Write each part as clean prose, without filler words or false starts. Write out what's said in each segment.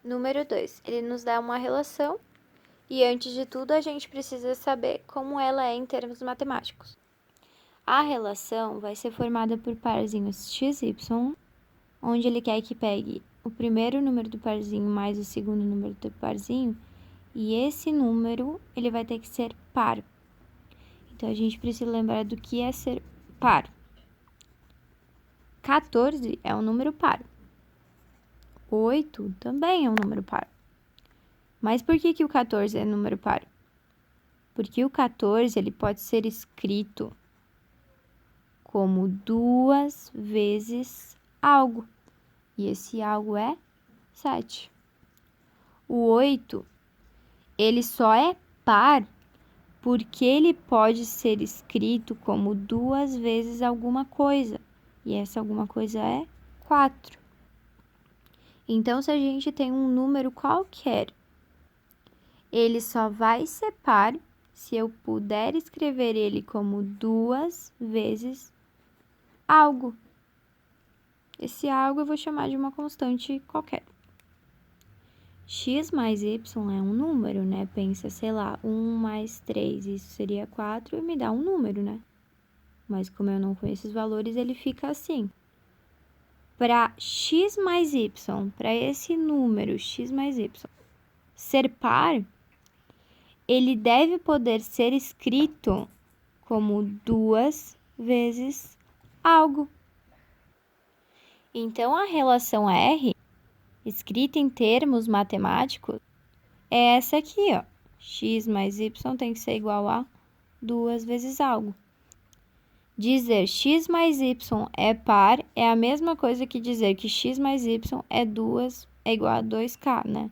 Número 2, ele nos dá uma relação e, antes de tudo, a gente precisa saber como ela é em termos matemáticos. A relação vai ser formada por parzinhos x, y, onde ele quer que pegue o primeiro número do parzinho mais o segundo número do parzinho, e esse número ele vai ter que ser par. Então, a gente precisa lembrar do que é ser par. 14 é um número par. 8 também é um número par. Mas por que o 14 é número par? Porque o 14 ele pode ser escrito como 2 vezes algo. E esse algo é 7. O 8, ele só é par porque ele pode ser escrito como 2 vezes alguma coisa. E essa alguma coisa é 4. Então, se a gente tem um número qualquer, ele só vai ser par se eu puder escrever ele como 2 vezes algo. Esse algo eu vou chamar de uma constante qualquer. X mais y é um número, né? Pensa, sei lá, 1 mais 3, isso seria 4 e me dá um número, né? Mas como eu não conheço os valores, ele fica assim. Para x mais y, para esse número x mais y ser par, ele deve poder ser escrito como 2 vezes algo. Então, a relação R, escrita em termos matemáticos, é essa aqui, ó. X mais y tem que ser igual a 2 vezes algo. Dizer x mais y é par é a mesma coisa que dizer que x mais y é igual a 2k, né?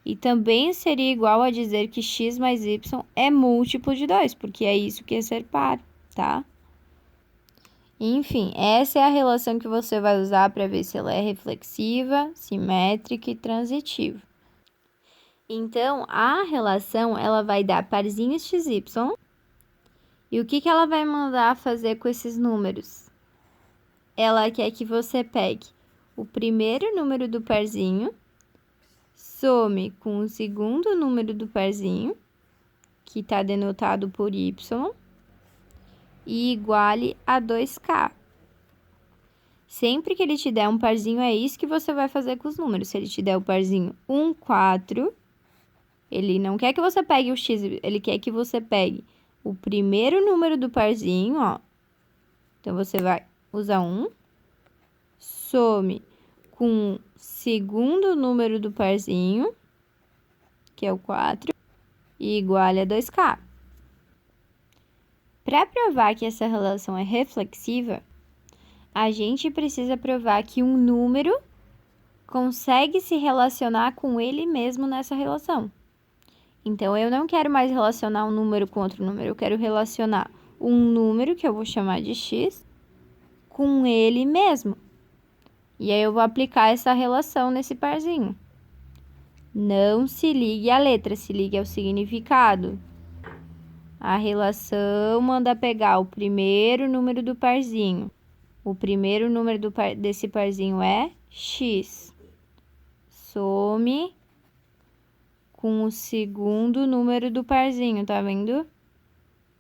E também seria igual a dizer que x mais y é múltiplo de 2, porque é isso que é ser par, tá? Enfim, essa é a relação que você vai usar para ver se ela é reflexiva, simétrica e transitiva. Então, a relação, ela vai dar parzinhos xy. E o que ela vai mandar fazer com esses números? Ela quer que você pegue o primeiro número do parzinho, some com o segundo número do parzinho, que está denotado por y, e iguale a 2k. Sempre que ele te der um parzinho, é isso que você vai fazer com os números. Se ele te der o parzinho 1, 4, ele não quer que você pegue o x, ele quer que você pegue o primeiro número do parzinho, ó. Então, você vai usar 1, some com o segundo número do parzinho, que é o 4, e iguale a 2k. Para provar que essa relação é reflexiva, a gente precisa provar que um número consegue se relacionar com ele mesmo nessa relação. Então, eu não quero mais relacionar um número com outro número, eu quero relacionar um número, que eu vou chamar de x, com ele mesmo. E aí, eu vou aplicar essa relação nesse parzinho. Não se ligue à letra, se ligue ao significado. A relação manda pegar o primeiro número do parzinho. O primeiro número desse parzinho é x. Some com o segundo número do parzinho, tá vendo?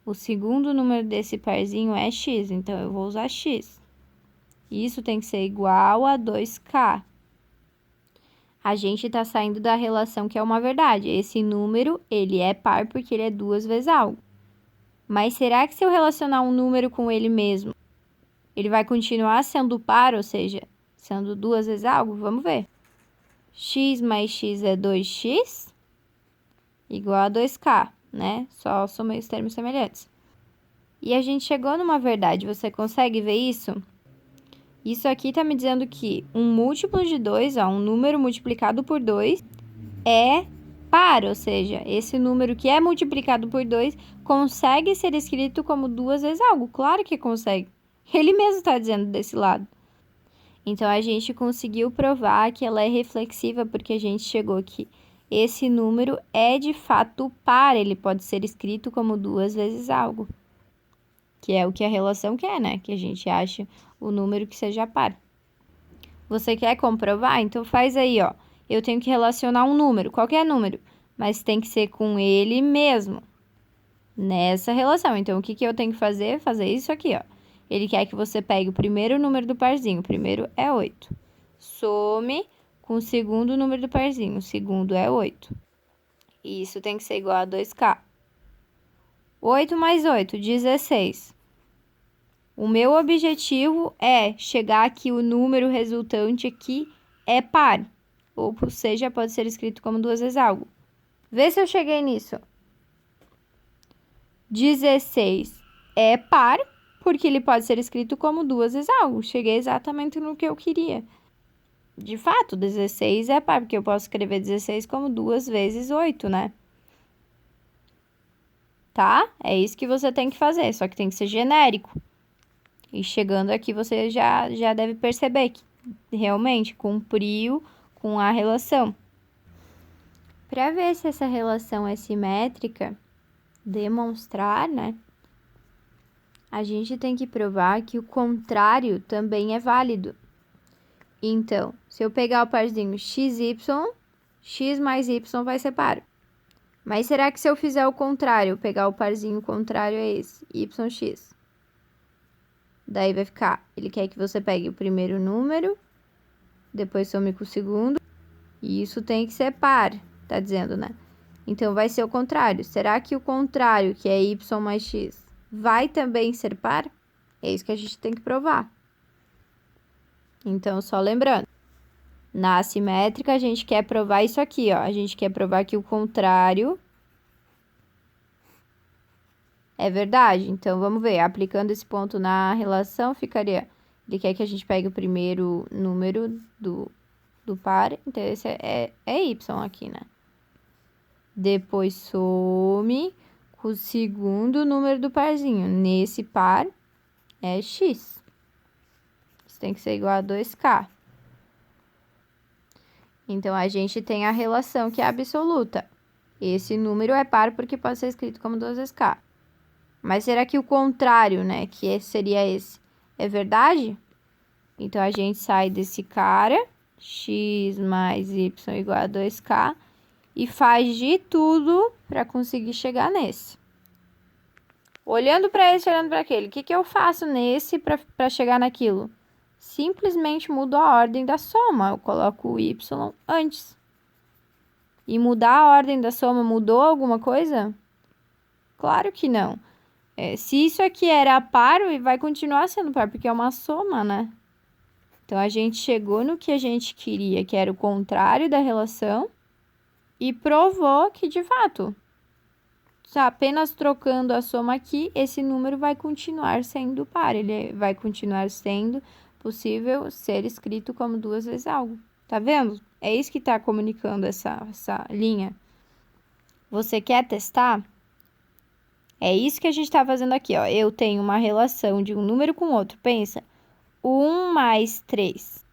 O segundo número desse parzinho é x, então eu vou usar x. Isso tem que ser igual a 2k. A gente tá saindo da relação que é uma verdade. Esse número, ele é par porque ele é 2 vezes algo. Mas será que se eu relacionar um número com ele mesmo, ele vai continuar sendo par, ou seja, sendo 2 vezes algo? Vamos ver. X mais x é 2x, igual a 2k, né? Só somei os termos semelhantes. E a gente chegou numa verdade, você consegue ver isso? Isso aqui está me dizendo que um múltiplo de 2, ó, um número multiplicado por 2, é par, ou seja, esse número que é multiplicado por 2 consegue ser escrito como 2 vezes algo. Claro que consegue. Ele mesmo está dizendo desse lado. Então, a gente conseguiu provar que ela é reflexiva porque a gente chegou aqui. Esse número é, de fato, par. Ele pode ser escrito como 2 vezes algo. Que é o que a relação quer, né? Que a gente ache o número que seja par. Você quer comprovar? Então, faz aí, ó. eu tenho que relacionar um número, qualquer número, mas tem que ser com ele mesmo, nessa relação. Então, o que eu tenho que fazer? Fazer isso aqui, ó. Ele quer que você pegue o primeiro número do parzinho, o primeiro é 8. Some com o segundo número do parzinho, o segundo é 8. Isso tem que ser igual a 2K. 8 mais 8, 16. O meu objetivo é chegar aqui, o número resultante aqui é par. Ou seja, pode ser escrito como 2 vezes algo. Vê se eu cheguei nisso. 16 é par, porque ele pode ser escrito como 2 vezes algo. Cheguei exatamente no que eu queria. De fato, 16 é par, porque eu posso escrever 16 como 2 vezes 8, né? Tá? É isso que você tem que fazer, só que tem que ser genérico. E chegando aqui, você já deve perceber que realmente cumpriu com a relação. Para ver se essa relação é simétrica, demonstrar, né? A gente tem que provar que o contrário também é válido. Então, se eu pegar o parzinho xy, x mais y vai ser par. Mas será que se eu fizer o contrário, pegar o parzinho contrário é esse, yx? Daí vai ficar, ele quer que você pegue o primeiro número, depois some com o segundo, e isso tem que ser par, tá dizendo, né? Então, vai ser o contrário. Será que o contrário, que é y mais x, vai também ser par? É isso que a gente tem que provar. Então, só lembrando, na assimétrica, a gente quer provar isso aqui, ó. A gente quer provar que o contrário é verdade. Então, vamos ver. Aplicando esse ponto na relação, ficaria... Ele quer que a gente pegue o primeiro número do par. Então, esse é y aqui, né? Depois, some com o segundo número do parzinho. Nesse par, é x. Isso tem que ser igual a 2K. Então, a gente tem a relação que é absoluta. Esse número é par porque pode ser escrito como 2 vezes K. Mas será que o contrário, né, que seria esse, é verdade? Então, a gente sai desse cara, x mais y igual a 2K, e faz de tudo para conseguir chegar nesse. Olhando para esse, olhando para aquele, o que eu faço nesse para chegar naquilo? Simplesmente mudo a ordem da soma, eu coloco o y antes. E mudar a ordem da soma mudou alguma coisa? Claro que não. Se isso aqui era par, vai continuar sendo par, porque é uma soma, né? Então, a gente chegou no que a gente queria, que era o contrário da relação, e provou que, de fato, apenas trocando a soma aqui, esse número vai continuar sendo par. Ele vai continuar sendo possível ser escrito como 2 vezes algo. Tá vendo? É isso que está comunicando essa linha. Você quer testar? É isso que a gente está fazendo aqui, ó. Eu tenho uma relação de um número com outro. Pensa, 1 mais 3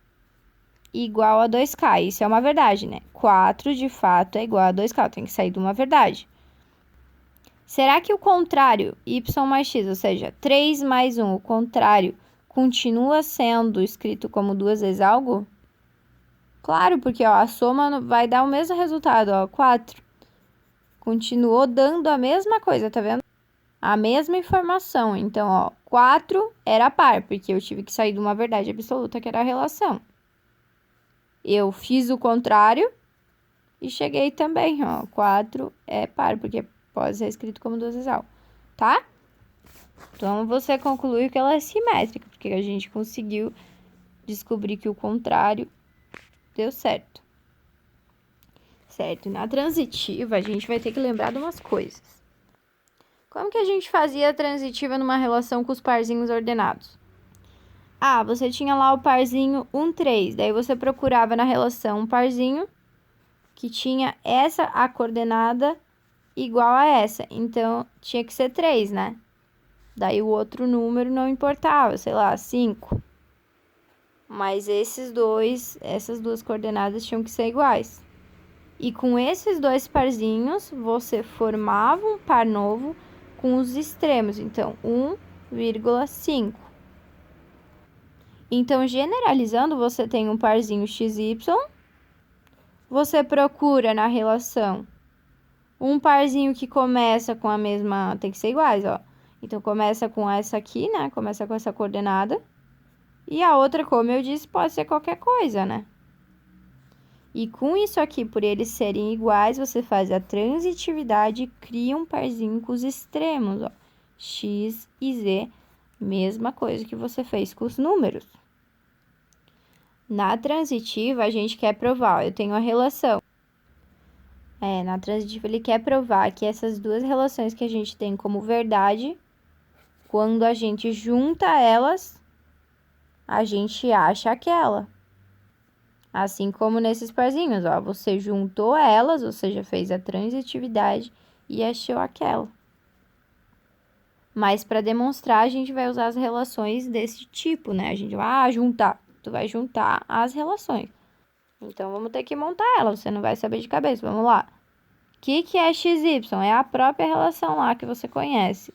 igual a 2K. Isso é uma verdade, né? 4, de fato, é igual a 2K. Tem que sair de uma verdade. Será que o contrário, y mais x, ou seja, 3 mais 1, o contrário, continua sendo escrito como 2 vezes algo? Claro, porque ó, a soma vai dar o mesmo resultado, ó, 4. Continuou dando a mesma coisa, tá vendo? A mesma informação. Então, ó, 4 era par, porque eu tive que sair de uma verdade absoluta, que era a relação. Eu fiz o contrário e cheguei também, ó, 4 é par, porque pode ser escrito como 2 vezes algo, tá? Então, você conclui que ela é simétrica, porque a gente conseguiu descobrir que o contrário deu certo. Certo, na transitiva, a gente vai ter que lembrar de umas coisas. Como que a gente fazia a transitiva numa relação com os parzinhos ordenados? Ah, você tinha lá o parzinho 1, 3. Daí você procurava na relação um parzinho que tinha a coordenada igual a essa. Então, tinha que ser 3, né? Daí o outro número não importava, sei lá, 5. Mas essas duas coordenadas tinham que ser iguais. E com esses dois parzinhos, você formava um par novo com os extremos. Então, 1,5. Então, generalizando, você tem um parzinho XY, você procura na relação um parzinho que começa com a mesma... Tem que ser iguais, ó. Então, começa com essa aqui, né? Começa com essa coordenada. E a outra, como eu disse, pode ser qualquer coisa, né? E com isso aqui, por eles serem iguais, você faz a transitividade e cria um parzinho com os extremos, ó. X e Z, mesma coisa que você fez com os números. Na transitiva, a gente quer provar, ó, eu tenho a relação. Na transitiva, ele quer provar que essas duas relações que a gente tem como verdade, quando a gente junta elas, a gente acha aquela. Assim como nesses parzinhos, ó, você juntou elas, você já fez a transitividade e achou aquela. Mas para demonstrar, a gente vai usar as relações desse tipo, né? A gente vai juntar. Tu vai juntar as relações. Então, vamos ter que montar ela, você não vai saber de cabeça. Vamos lá. O que é XY? É a própria relação lá que você conhece.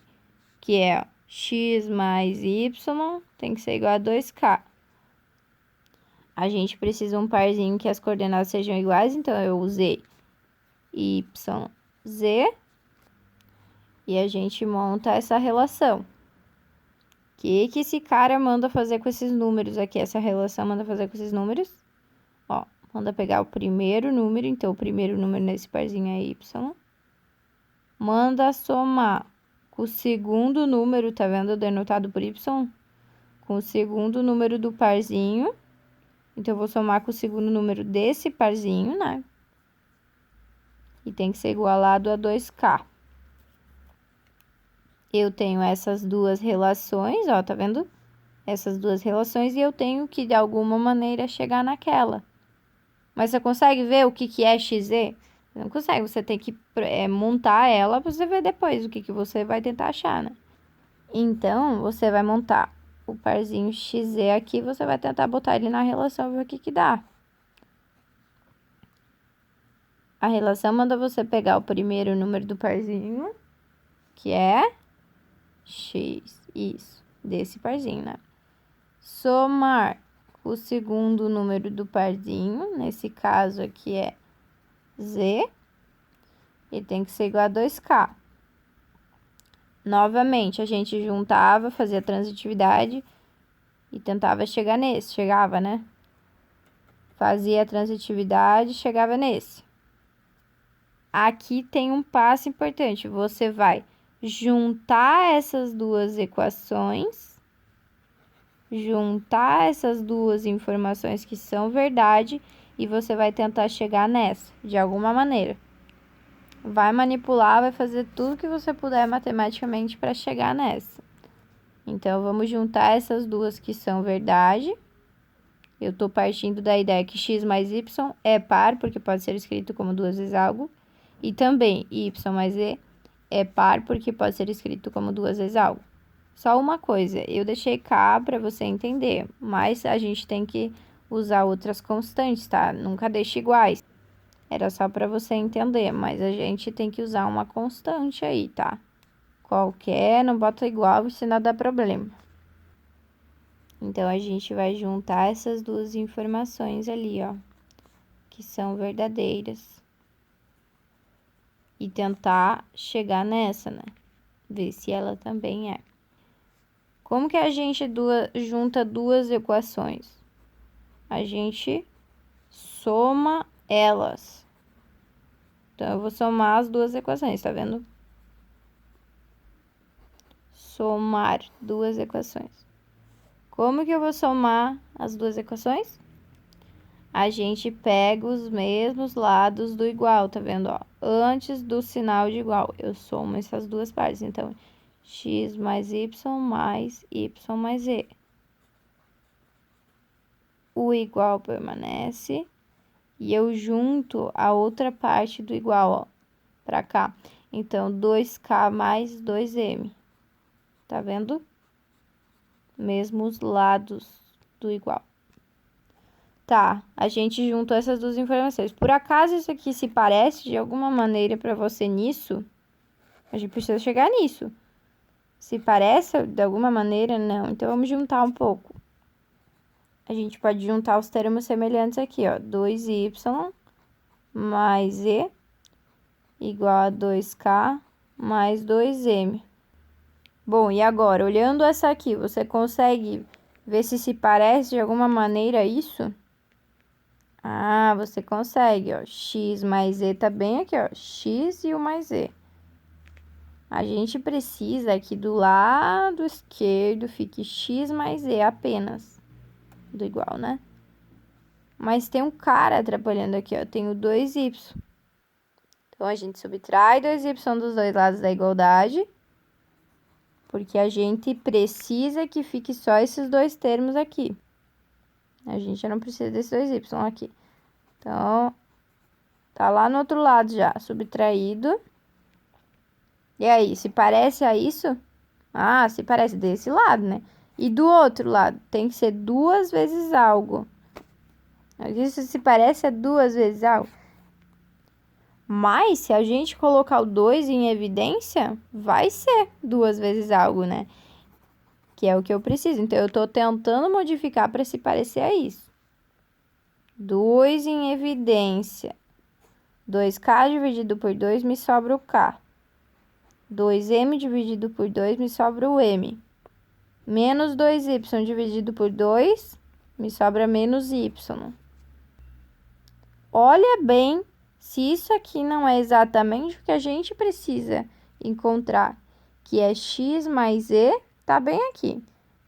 Que é ó, x mais y tem que ser igual a 2k. A gente precisa um parzinho que as coordenadas sejam iguais, então eu usei YZ. E a gente monta essa relação. O que esse cara manda fazer com esses números aqui? Essa relação manda fazer com esses números? Ó, manda pegar o primeiro número, então o primeiro número nesse parzinho é Y. Manda somar com o segundo número, tá vendo? Denotado por Y. Com o segundo número do parzinho. Então, eu vou somar com o segundo número desse parzinho, né? E tem que ser igualado a 2k. Eu tenho essas duas relações, ó, tá vendo? Essas duas relações e eu tenho que, de alguma maneira, chegar naquela. Mas você consegue ver o que é XZ? Você não consegue, você tem que montar ela pra você ver depois o que você vai tentar achar, né? Então, você vai montar o parzinho XZ aqui, você vai tentar botar ele na relação e ver o que dá. A relação manda você pegar o primeiro número do parzinho, que é X, isso, desse parzinho, né? Somar o segundo número do parzinho, nesse caso aqui é Z, e tem que ser igual a 2k. Novamente, a gente juntava, fazia transitividade e tentava chegar nesse, chegava, né? Fazia a transitividade, chegava nesse. Aqui tem um passo importante, você vai juntar essas duas equações, juntar essas duas informações que são verdade e você vai tentar chegar nessa, de alguma maneira. Vai manipular, vai fazer tudo que você puder matematicamente para chegar nessa. Então, vamos juntar essas duas que são verdade. Eu estou partindo da ideia que x mais y é par, porque pode ser escrito como duas vezes algo. E também y mais z é par, porque pode ser escrito como duas vezes algo. Só uma coisa, eu deixei cá para você entender, mas a gente tem que usar outras constantes, tá? Nunca deixe iguais. Era só para você entender, mas a gente tem que usar uma constante aí, tá? Qualquer, não bota igual, senão dá problema. Então, a gente vai juntar essas duas informações ali, ó, que são verdadeiras. E tentar chegar nessa, né? Ver se ela também é. Como que a gente junta duas equações? A gente soma elas. Então, eu vou somar as duas equações, tá vendo? Somar duas equações. Como que eu vou somar as duas equações? A gente pega os mesmos lados do igual, tá vendo, ó? Antes do sinal de igual, eu somo essas duas partes. Então, x mais y mais z. O igual permanece. E eu junto a outra parte do igual, ó, pra cá. Então, 2k mais 2m. Tá vendo? Mesmos lados do igual. Tá, a gente juntou essas duas informações. Por acaso isso aqui se parece de alguma maneira para você nisso? A gente precisa chegar nisso. Se parece de alguma maneira, não. Então, vamos juntar um pouco. A gente pode juntar os termos semelhantes aqui, ó. 2y mais E igual a 2K mais 2M. Bom, e agora, olhando essa aqui, você consegue ver se parece de alguma maneira isso? Ah, você consegue, ó. X mais E tá bem aqui, ó. X e o mais E. A gente precisa que do lado esquerdo fique X mais E apenas. Do igual, né? Mas tem um cara atrapalhando aqui, ó. Tem o 2Y. Então, a gente subtrai 2y dos dois lados da igualdade. Porque a gente precisa que fique só esses dois termos aqui. A gente não precisa desses 2y aqui. Então, tá lá no outro lado já, subtraído. E aí, se parece a isso? Ah, se parece desse lado, né? E do outro lado, tem que ser 2 vezes algo. Isso se parece a 2 vezes algo. Mas, se a gente colocar o 2 em evidência, vai ser 2 vezes algo, né? Que é o que eu preciso. Então, eu tô tentando modificar para se parecer a isso. 2 em evidência. 2K dividido por 2 me sobra o K. 2M dividido por 2 me sobra o M. Menos 2y dividido por 2 me sobra menos y. Olha bem se isso aqui não é exatamente o que a gente precisa encontrar, que é x mais e, tá bem aqui,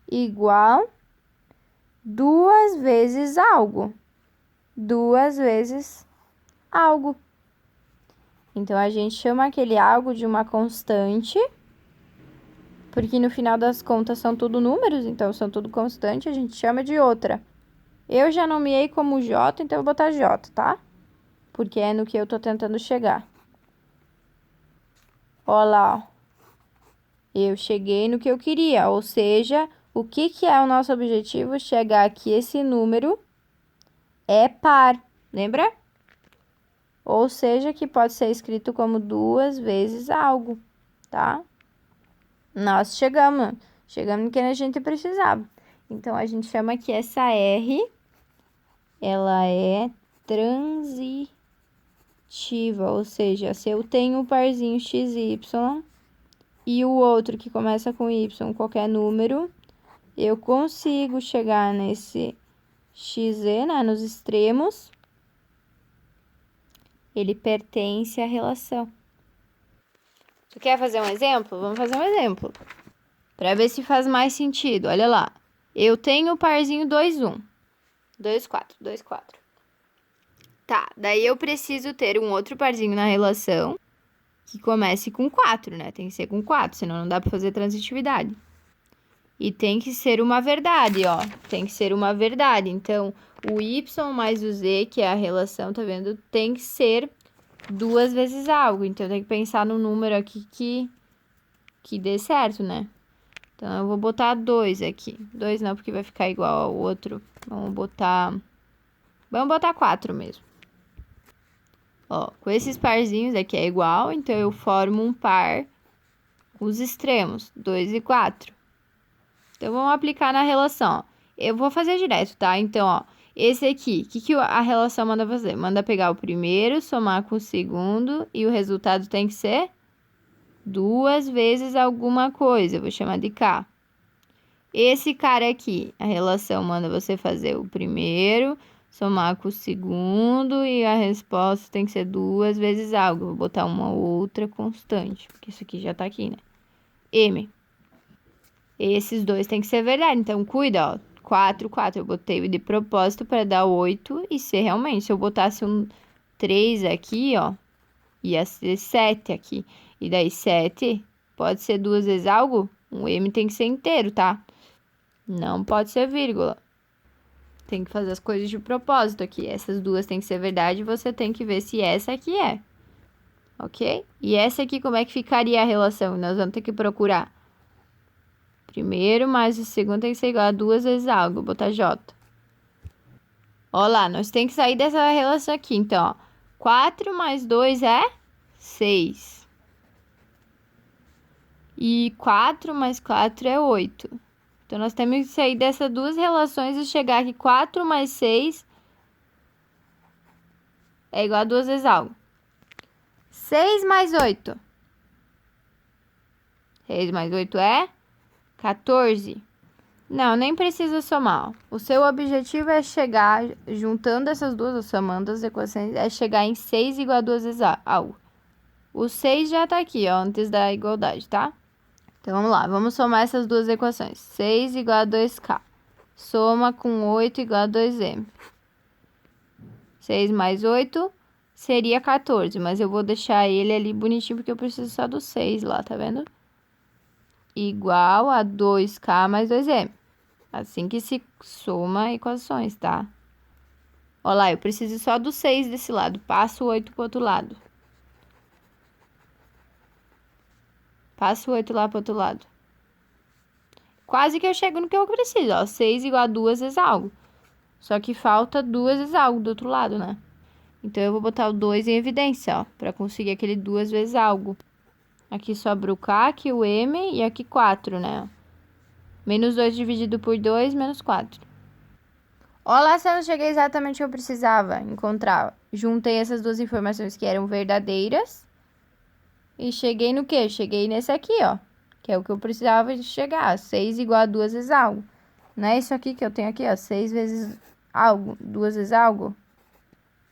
igual 2 vezes algo. 2 vezes algo. Então, a gente chama aquele algo de uma constante, porque no final das contas são tudo números, então são tudo constante, a gente chama de outra. Eu já nomeei como J, então eu vou botar J, tá? Porque é no que eu tô tentando chegar. Ó lá, ó. Eu cheguei no que eu queria, ou seja, o que é o nosso objetivo? Chegar aqui, esse número é par, lembra? Ou seja, que pode ser escrito como 2 vezes algo, tá? Nós chegamos no que a gente precisava. Então, a gente chama que essa R, ela é transitiva, ou seja, se eu tenho o parzinho XY e o outro que começa com Y, qualquer número, eu consigo chegar nesse XZ, né, nos extremos, ele pertence à relação. Tu quer fazer um exemplo? Vamos fazer um exemplo. Para ver se faz mais sentido. Olha lá. Eu tenho o parzinho 2, 1. 2, 4, 2, 4. Tá, daí eu preciso ter um outro parzinho na relação que comece com 4, né? Tem que ser com 4, senão não dá para fazer transitividade. E tem que ser uma verdade, ó. Tem que ser uma verdade. Então, o y mais o z, que é a relação, tá vendo? Tem que ser 2 vezes algo. Então, tem que pensar no número aqui que dê certo, né? Então, eu vou botar 2 aqui. 2 não, porque vai ficar igual ao outro. Vamos botar 4 mesmo. Ó, com esses parzinhos aqui é igual, então eu formo um par com os extremos, 2 e 4. Então, vamos aplicar na relação, ó. Eu vou fazer direto, tá? Então, ó, esse aqui, o que a relação manda fazer? Manda pegar o primeiro, somar com o segundo, e o resultado tem que ser 2 vezes alguma coisa, eu vou chamar de K. Esse cara aqui, a relação manda você fazer o primeiro, somar com o segundo, e a resposta tem que ser 2 vezes algo. Eu vou botar uma outra constante, porque isso aqui já tá aqui, né? M. Esses dois tem que ser verdade, então cuida, ó. 4, 4. Eu botei de propósito para dar 8 e ser realmente. Se eu botasse um 3 aqui, ó, ia ser 7 aqui. E daí 7 pode ser 2 vezes algo? O M tem que ser inteiro, tá? Não pode ser vírgula. Tem que fazer as coisas de propósito aqui. Essas duas tem que ser verdade e você tem que ver se essa aqui é. Ok? E essa aqui, como é que ficaria a relação? Nós vamos ter que procurar. Primeiro mais o segundo tem que ser igual a 2 vezes algo. Vou botar J. Ó lá, nós temos que sair dessa relação aqui. Então, ó, 4 mais 2 é 6. E 4 mais 4 é 8. Então, nós temos que sair dessas duas relações e chegar aqui. 4 mais 6 é igual a 2 vezes algo. 6 mais 8. 6 mais 8 é 14. Não, nem precisa somar. O seu objetivo é chegar, juntando essas duas, somando as equações, é chegar em 6 igual a 2 vezes algo. O 6 já tá aqui, ó, antes da igualdade, tá? Então, vamos lá, vamos somar essas duas equações. 6 igual a 2K. Soma com 8 igual a 2M. 6 mais 8 seria 14, mas eu vou deixar ele ali bonitinho porque eu preciso só do 6 lá, tá vendo? Igual a 2K mais 2M. Assim que se soma equações, tá? Olha lá, eu preciso só do 6 desse lado. Passo o 8 pro outro lado. Passo o 8 lá pro outro lado. Quase que eu chego no que eu preciso, ó. 6 igual a 2 vezes algo. Só que falta 2 vezes algo do outro lado, né? Então, eu vou botar o 2 em evidência, ó. Pra conseguir aquele 2 vezes algo. Aqui sobra o K, aqui o M e aqui 4, né? Menos 2 dividido por 2, menos 4. Olha lá se eu não cheguei exatamente o que eu precisava encontrar. Juntei essas duas informações que eram verdadeiras. E cheguei no quê? Cheguei nesse aqui, ó. Que é o que eu precisava de chegar. 6 igual a 2 vezes algo. Não é isso aqui que eu tenho aqui, ó. 6 vezes algo, 2 vezes algo.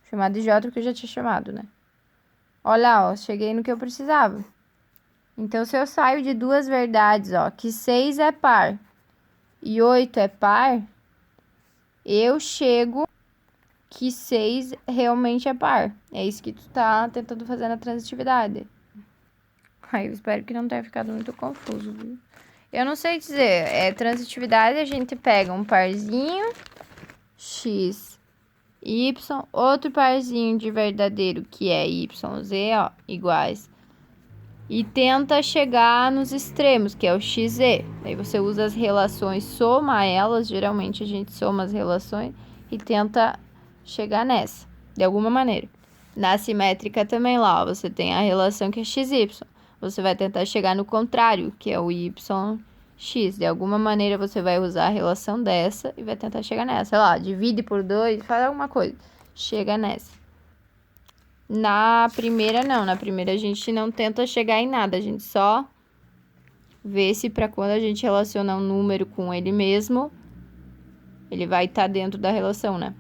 Chamado de J porque eu já tinha chamado, né? Olha, ó. Cheguei no que eu precisava. Então, se eu saio de duas verdades, ó. Que 6 é par e 8 é par, eu chego que 6 realmente é par. É isso que tu tá tentando fazer na transitividade. Ai, eu espero que não tenha ficado muito confuso, viu? Eu não sei dizer. Transitividade, a gente pega um parzinho, x, y, outro parzinho de verdadeiro, que é y, z, ó, iguais. E tenta chegar nos extremos, que é o x, z. Aí você usa as relações, soma elas. Geralmente a gente soma as relações e tenta chegar nessa, de alguma maneira. Na simétrica também lá, ó, você tem a relação que é x, y. Você vai tentar chegar no contrário, que é o y, x. De alguma maneira você vai usar a relação dessa e vai tentar chegar nessa. Sei lá, divide por 2, faz alguma coisa. Chega nessa. Na primeira, não. Na primeira, a gente não tenta chegar em nada. A gente só vê se para quando a gente relaciona um número com ele mesmo, ele vai estar dentro da relação, né?